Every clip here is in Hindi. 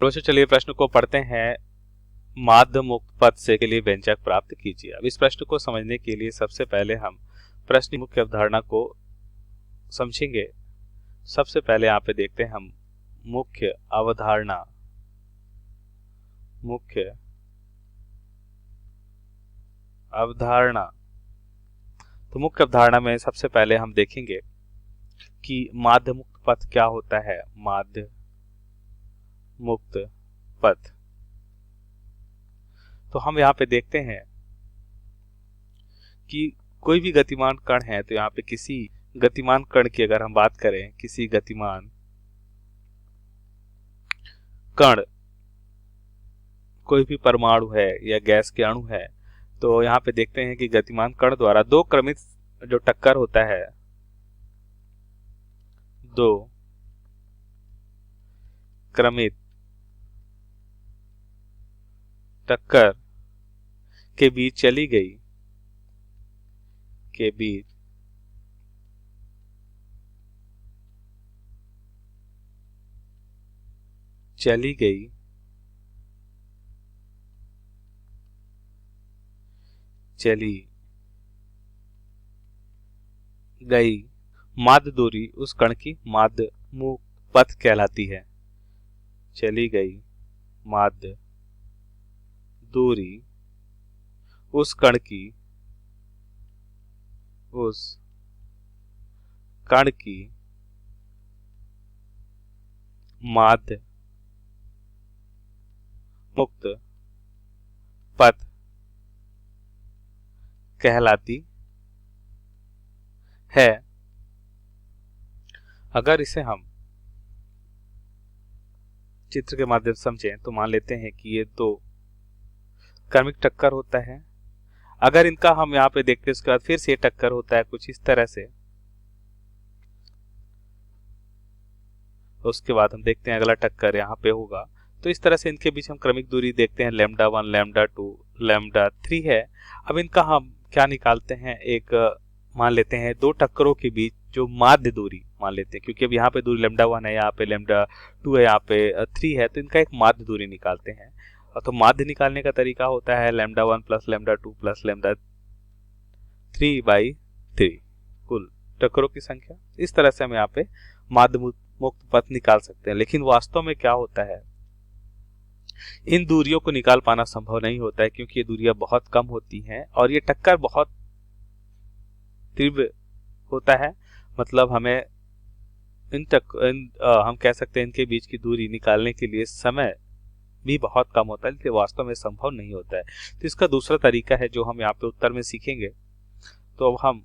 दोस्तों चलिए प्रश्न को पढ़ते हैं। माध्य मुक्त पद से के लिए व्यंजक प्राप्त कीजिए। अब इस प्रश्न को समझने के लिए सबसे पहले हम प्रश्न की मुख्य अवधारणा को समझेंगे। सबसे पहले यहाँ पे देखते हैं हम मुख्य अवधारणा। मुख्य अवधारणा तो मुख्य अवधारणा में सबसे पहले हम देखेंगे कि माध्य मुक्त पद क्या होता है। माध्य मुक्त पद तो हम यहाँ पे देखते हैं कि कोई भी गतिमान कण है, तो यहाँ पे किसी गतिमान कण की अगर हम बात करें, किसी गतिमान कण कोई भी परमाणु है या गैस के अणु है, तो यहाँ पे देखते हैं कि गतिमान कण द्वारा दो क्रमित जो टक्कर होता है, दो क्रमित टक्कर के बीच चली गई चली गई माध्य दूरी उस कण की माध्य मुक्त पथ कहलाती है। चली गई माध्य दूरी उस कण की माध्य मुक्त पथ कहलाती है। अगर इसे हम चित्र के माध्यम से समझें तो मान लेते हैं कि ये दो क्रमिक टक्कर होता है। अगर इनका हम यहाँ पे देखते हैं उसके बाद फिर से टक्कर होता है कुछ इस तरह से, उसके बाद हम देखते हैं अगला टक्कर यहाँ पे होगा। तो इस तरह से इनके बीच हम क्रमिक दूरी देखते हैं, लैम्डा 1 लैम्डा 2 लैम्डा 3 है। अब इनका हम क्या निकालते हैं, एक मान लेते हैं दो टक्करों के बीच जो माध्य दूरी मान लेते हैं, क्योंकि अब यहाँ पे दूरी लैम्डा 1 है, यहाँ पे लैम्डा 2 है, यहाँ पे 3 है, तो इनका एक माध्य दूरी निकालते हैं। तो माध्य निकालने का तरीका होता है lambda 1 plus lambda 2 plus lambda 3/3 कुल टक्करों की संख्या। इस तरह से हम यहाँ पे माध्य मुक्त पथ निकाल सकते हैं। लेकिन वास्तव में क्या होता है, इन दूरियों को निकाल पाना संभव नहीं होता है, क्योंकि ये दूरियां बहुत कम होती हैं और ये टक्कर बहुत तीव्र होता है। मतलब हमें हम कह सकते हैं इनके बीच की दूरी निकालने के लिए समय भी बहुत कम होता है, इसलिए वास्तव में संभव नहीं होता है। तो इसका दूसरा तरीका है जो हम यहाँ पे उत्तर में सीखेंगे। तो अब हम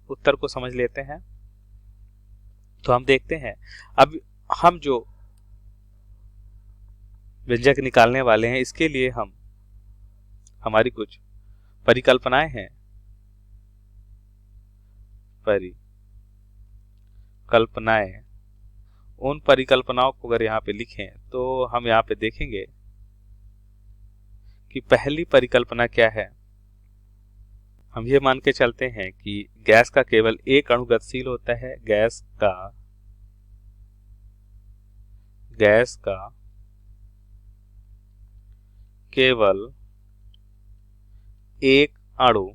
उत्तर को समझ लेते हैं। तो हम देखते हैं अब हम जो व्यंजक निकालने वाले हैं, इसके लिए हमारी कुछ परिकल्पनाएं हैं। उन परिकल्पनाओं को अगर यहाँ पे लिखें तो हम यहाँ पे देखेंगे कि पहली परिकल्पना क्या है। हम ये मान के चलते हैं कि गैस का केवल एक अणु गतिशील होता है। गैस का केवल एक अणु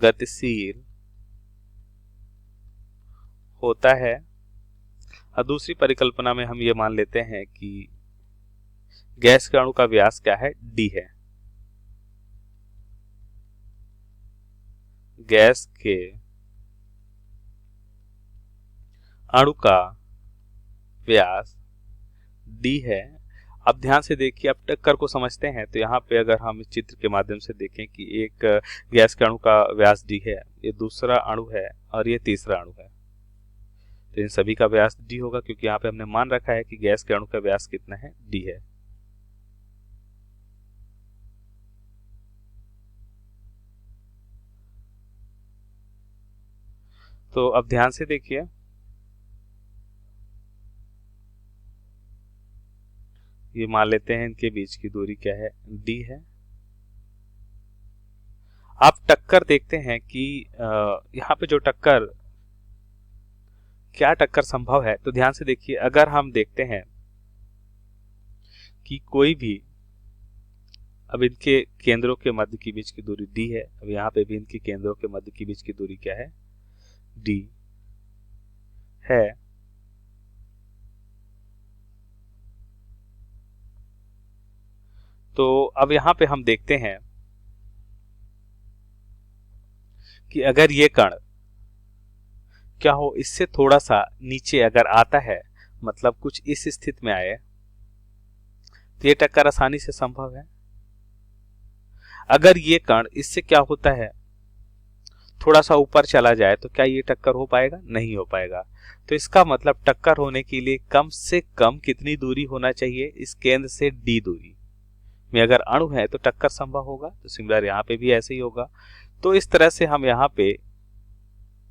गतिशील होता है। और दूसरी परिकल्पना में हम ये मान लेते हैं कि गैस के अणु का व्यास क्या है, d है। गैस के अणु का व्यास d है। अब ध्यान से देखिए, अब टक्कर को समझते हैं। तो यहाँ पे अगर हम इस चित्र के माध्यम से देखें कि एक गैस के अणु का व्यास d है, ये दूसरा अणु है और ये तीसरा अणु है, तो इन सभी का व्यास d होगा, क्योंकि यहाँ पे हमने मान रखा है कि गैस के अणु का व्यास कितना है, d है। तो अब ध्यान से देखिए, ये मान लेते हैं इनके बीच की दूरी क्या है, d है। आप टक्कर देखते हैं कि यहाँ पे जो क्या टक्कर संभव है। तो ध्यान से देखिए, अगर हम देखते हैं कि कोई भी, अब इनके केंद्रों के मध्य के बीच की दूरी d है। अब यहाँ पे भी इनके केंद्रों के मध्य के बीच की दूरी क्या है, d है। तो अब यहाँ पे हम देखते हैं कि अगर ये कण क्या हो, इससे थोड़ा सा नीचे अगर आता है, मतलब कुछ इस स्थिति में आए, तो ये टक्कर आसानी से संभव है। अगर ये कण इससे क्या होता है, थोड़ा सा ऊपर चला जाए, तो क्या ये टक्कर हो पाएगा, नहीं हो पाएगा। तो इसका मतलब टक्कर होने के लिए कम से कम कितनी दूरी होना चाहिए, इस केंद्र से d दूरी में अगर अणु है तो टक्कर संभव होगा। तो सिमिलर यहाँ पे भी ऐसे ही होगा। तो इस तरह से हम यहाँ पे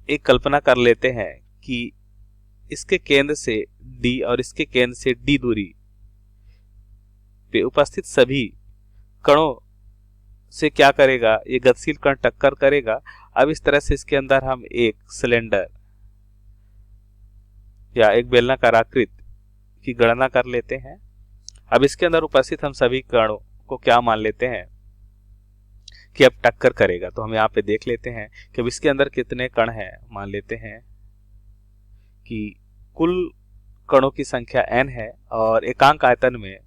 एक कल्पना कर लेते हैं कि इसके केंद्र से d और इसके केंद्र से d दूरी पे उपस्थित सभी कणों से क्या करेगा, ये गतिशील कण टक्कर करेगा। अब इस तरह से इसके अंदर हम एक सिलेंडर या एक बेलनाकार आकृति की गणना कर लेते हैं। अब इसके अंदर उपस्थित हम सभी कणों को क्या मान लेते हैं कि अब टक्कर करेगा। तो हम यहाँ पे देख लेते हैं कि अब इसके अंदर कितने कण हैं। मान लेते हैं कि कुल कणों की संख्या n है और एकांक आयतन में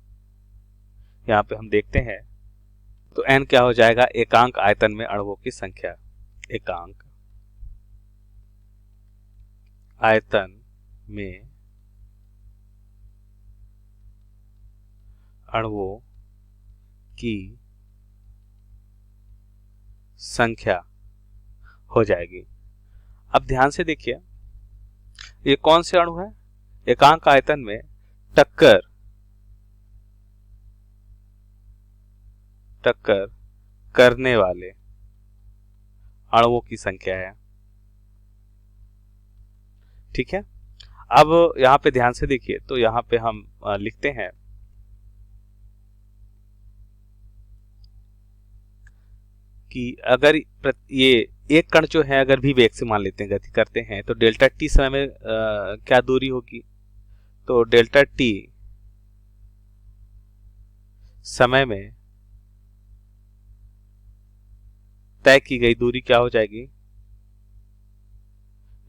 यहाँ पे हम देखते हैं तो n क्या हो जाएगा, एकांक आयतन में अणुओं की संख्या। एकांक आयतन में अणुओं की संख्या हो जाएगी। अब ध्यान से देखिए, ये कौन से अणु है, एकांक आयतन में टक्कर करने वाले अणुओं की संख्या है। ठीक है। अब यहां पे ध्यान से देखिए, तो यहां पे हम लिखते हैं कि अगर ये एक कण जो है अगर भी वेग से मान लेते हैं गति करते हैं, तो डेल्टा टी समय में क्या दूरी होगी, तो डेल्टा टी समय में तय की गई दूरी क्या हो जाएगी,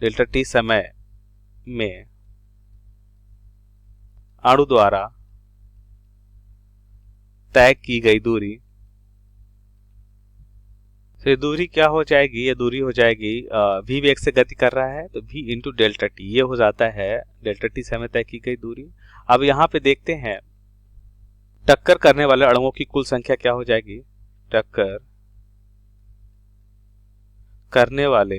डेल्टा टी समय में अणु द्वारा तय की गई दूरी। तो ये दूरी क्या हो जाएगी, ये दूरी हो जाएगी v वेग से गति कर रहा है तो v इंटू डेल्टा टी, ये हो जाता है डेल्टा टी समय तय की गई दूरी। अब यहाँ पे देखते हैं टक्कर करने वाले अणुओं की कुल संख्या क्या हो जाएगी, टक्कर करने वाले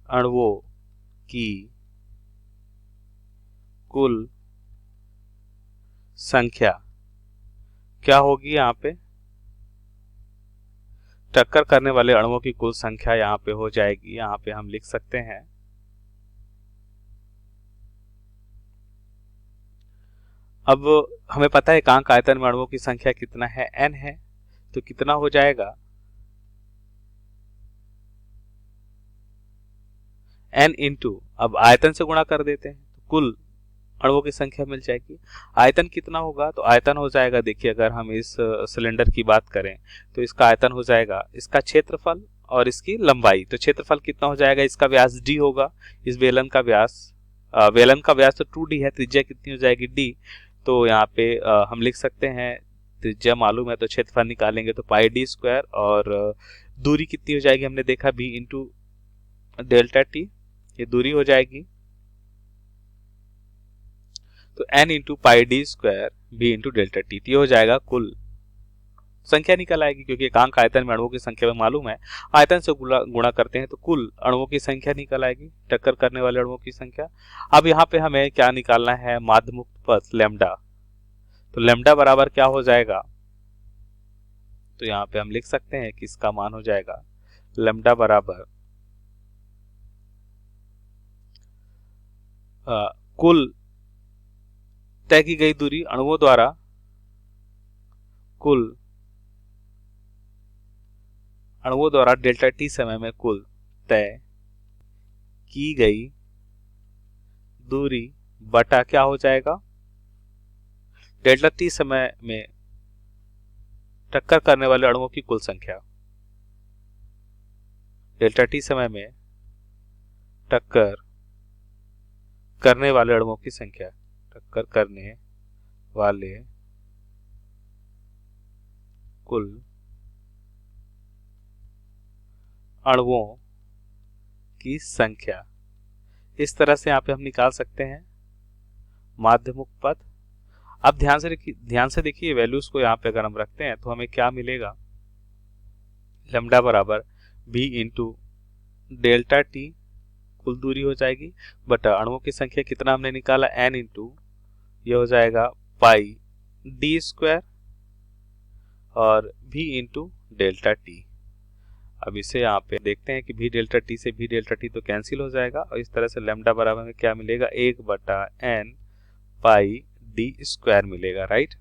अणुओं की कुल संख्या क्या होगी, यहाँ पे टक्कर करने वाले अणुओं की कुल संख्या यहाँ पे हो जाएगी, यहाँ पे हम लिख सकते हैं अब हमें पता है एकांक आयतन में अणुओं की संख्या कितना है, n है। तो कितना हो जाएगा, n इंटू, अब आयतन से गुणा कर देते हैं तो कुल अणुओं की संख्या मिल जाएगी। आयतन कितना होगा, तो आयतन हो जाएगा, देखिए अगर हम इस सिलेंडर की बात करें तो इसका आयतन हो जाएगा इसका क्षेत्रफल और इसकी लंबाई। तो क्षेत्रफल कितना हो जाएगा, इसका व्यास d होगा, इस बेलन का व्यास तो 2d है, त्रिज्या कितनी हो जाएगी d। तो यहाँ पे हम लिख सकते हैं त्रिज्या मालूम है तो क्षेत्रफल निकालेंगे तो पाई d स्क्वायर, और दूरी कितनी हो जाएगी, हमने देखा b इंटू डेल्टा टी, ये दूरी हो जाएगी। तो n into pi D square b into delta T, ये हो जाएगा कुल संख्या निकल आएगी, क्योंकि एकांक आयतन में अणुओं की संख्या में मालूम है, आयतन से गुणा करते हैं तो कुल अणुओं की संख्या निकल आएगी, टक्कर करने वाले अणुओं की संख्या। अब यहाँ पे हमें क्या निकालना है, माध्य मुक्त पथ लैम्डा। तो लैम्डा बराबर क्या हो जाएगा, तो यहाँ पे हम लिख सकते हैं कि इसका मान हो जाएगा लैम्डा बराबर कुल तय की गई दूरी अणुओं द्वारा डेल्टा टी समय में कुल तय की गई दूरी बटा क्या हो जाएगा, डेल्टा टी समय में टक्कर करने वाले अणुओं की कुल संख्या, डेल्टा टी समय में टक्कर करने वाले अणुओं की संख्या, टक्कर करने वाले कुल अणुओं की संख्या। इस तरह से यहाँ पे हम निकाल सकते हैं माध्यमुक पद। अब ध्यान से देखिए वैल्यूज को यहाँ पे अगर हम रखते हैं तो हमें क्या मिलेगा, लैम्डा बराबर b इंटू डेल्टा टी कुल दूरी हो जाएगी, बटा अणुओं की संख्या कितना हमने निकाला n इंटू ये हो जाएगा पाई डी स्क्वायर और v इंटू डेल्टा टी। अब इसे यहाँ पे देखते हैं कि v डेल्टा टी से v डेल्टा टी तो कैंसिल हो जाएगा और इस तरह से लैम्डा बराबर में क्या मिलेगा, 1 बटा n पाई डी स्क्वायर मिलेगा, राइट।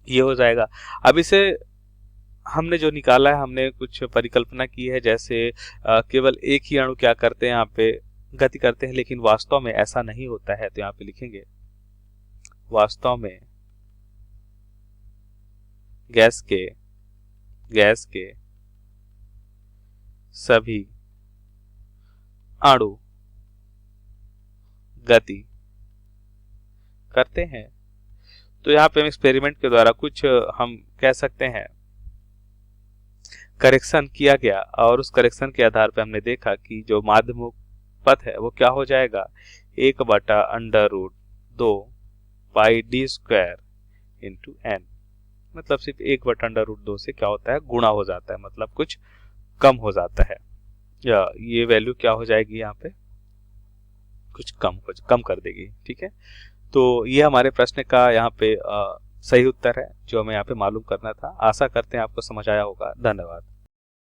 ये हो जाएगा। अब इसे हमने जो निकाला है हमने कुछ परिकल्पना की है, जैसे केवल एक ही अणु क्या करते हैं यहाँ पे गति करते हैं, लेकिन वास्तव में ऐसा नहीं होता है। तो यहाँ पे लिखेंगे वास्तव में गैस के सभी अणु गति करते हैं। तो यहाँ पे हम एक्सपेरिमेंट के द्वारा कुछ हम कह सकते हैं करेक्शन किया गया और उस करेक्शन के आधार पे हमने देखा कि जो माध्यमुक पथ है वो क्या हो जाएगा, 1 बटा अंडर रूट 2 पाई डी स्क्वायर इंटू एन, मतलब सिर्फ 1 बटा अंडर रूट 2 से क्या होता है, गुणा हो जाता है, मतलब कुछ कम हो जाता है, या ये वैल्यू क्या हो जाएगी यहाँ पे कुछ कम कर देगी, ठीक है। तो ये हमारे प्रश्न का यहाँ पे सही उत्तर है जो हमें यहाँ पे मालूम करना था। आशा करते हैं आपको समझ आया होगा। धन्यवाद।